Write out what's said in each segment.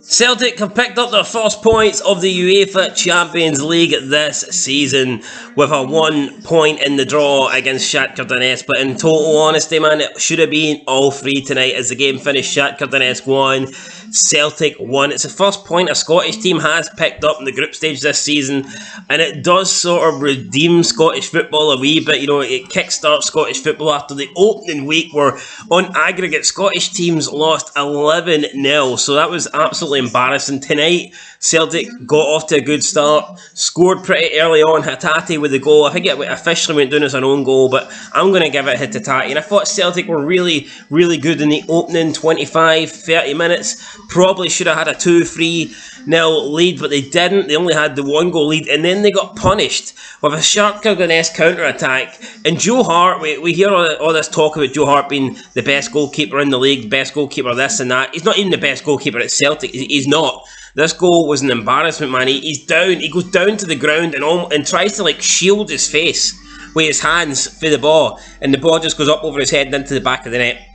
Celtic have picked up their first points of the UEFA Champions League this season with a 1 point in the draw against Shakhtar Donetsk. But in total honesty, man, it should have been all three tonight as the game finished. Shakhtar Donetsk won, Celtic won. It's the first point a Scottish team has picked up in the group stage this season, and it does sort of redeem Scottish football a wee bit. You know, it kickstarts Scottish football after the opening week where on aggregate Scottish teams lost 11-0. So that was absolutely embarrassing. Tonight, Celtic got off to a good start, scored pretty early on. Hatate with the goal. I think it officially went down as an own goal, but I'm going to give it to Hatate. And I thought Celtic were really, really good in the opening 25-30 minutes. Probably should have had a 2-3-0 lead, but they didn't. They only had the one goal lead, and then they got punished with a Shakhtar Donetsk counter-attack. And Joe Hart, we hear all this talk about Joe Hart being the best goalkeeper in the league, best goalkeeper this and that. He's not even the best goalkeeper at Celtic. He's not. This goal was an embarrassment, man. He's down. He goes down to the ground and tries to shield his face with his hands for the ball, and the ball just goes up over his head and into the back of the net.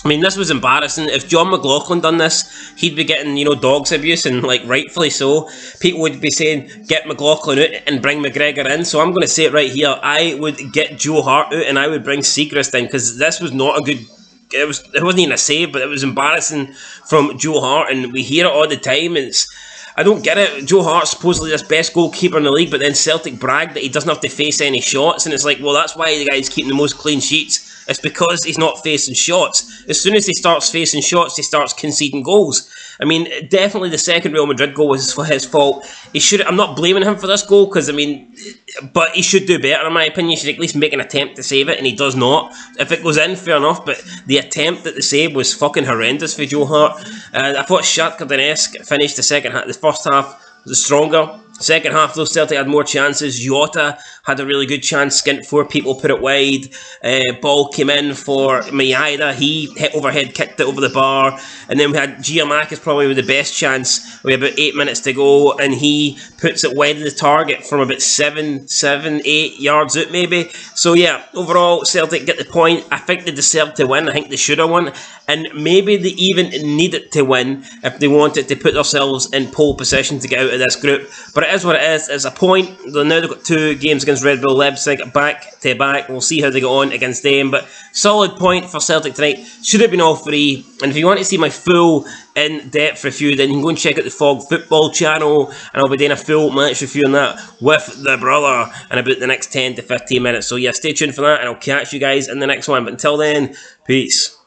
I mean, this was embarrassing. If John McLaughlin done this, he'd be getting, dogs abuse, and rightfully so. People would be saying, get McLaughlin out and bring McGregor in. So I'm going to say it right here. I would get Joe Hart out and I would bring Siegrist in, because this was not a good. It wasn't even a save, but it was embarrassing from Joe Hart, and we hear it all the time. I don't get it. Joe Hart's supposedly this best goalkeeper in the league, but then Celtic brag that he doesn't have to face any shots, and it's like, well, that's why the guy's keeping the most clean sheets. It's because he's not facing shots. As soon as he starts facing shots, he starts conceding goals. I mean, definitely the second Real Madrid goal was his fault. I'm not blaming him for this goal, but he should do better, in my opinion. He should at least make an attempt to save it, and he does not. If it goes in, fair enough, but the attempt at the save was fucking horrendous for Joe Hart. I thought Shakhtar Donetsk finished the first half was stronger. Second half, though, Celtic had more chances. Jota had a really good chance. Skint 4 people, put it wide. Ball came in for Maeda. He hit overhead, kicked it over the bar. And then we had Giammakis probably with the best chance. We had about 8 minutes to go, and he puts it wide of the target from about 8 yards out maybe. So yeah, overall, Celtic get the point. I think they deserved to win. I think they should have won. And maybe they even needed to win if they wanted to put themselves in pole position to get out of this group. But it is what it is. It's a point. Now they've got 2 games against Red Bull Leipzig, back to back. We'll see how they go on against them. But solid point for Celtic tonight. Should have been all 3. And if you want to see my full in-depth review, then you can go and check out the Fog Football channel, and I'll be doing a full match review on that with the brother in about the next 10 to 15 minutes. So yeah, stay tuned for that, and I'll catch you guys in the next one. But until then, peace.